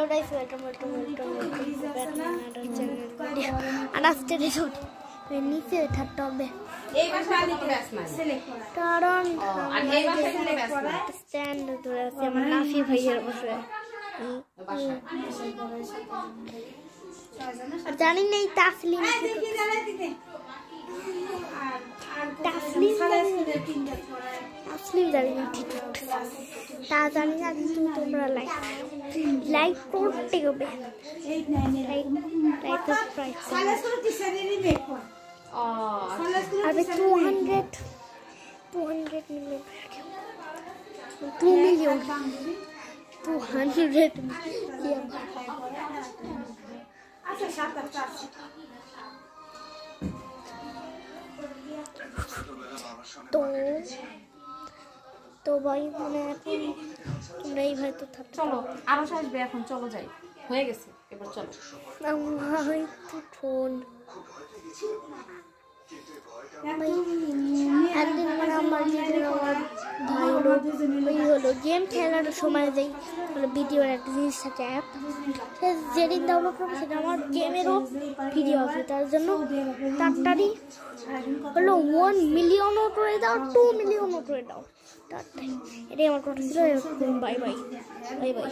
guys, welcome back another channel video. And after this one, we need to cut off the stand to Nafi here. জানি নেই তাসলিম জানি না তা জানি না কিন্তু তোমরা লাইক করতে হবে লাইক সাবস্ক্রাইব আরে 2 million 200 তো ভাই মানে এখন তোমরা এই ভাই তো থাকতে চলো আরো আসবে এখন চলো যাই হয়ে গেছে এবার চলো ভাই ফোন একদিন মানে আমার ভাই হলো গেম খেলার সময় যেই ভিডিওর একটা জিনিস থাকে অ্যাপ যেদিন ডাউনলোড করবো সেটা আমার গেমেরও ভিডিও আছে তার জন্য তাড়াতাড়ি হলো 1 মিলিয়নও করে দাও 2 মিলিয়নও করে দাও তাড়াতাড়ি এটাই আমার কথা ছিল বাই বাই বাই বাই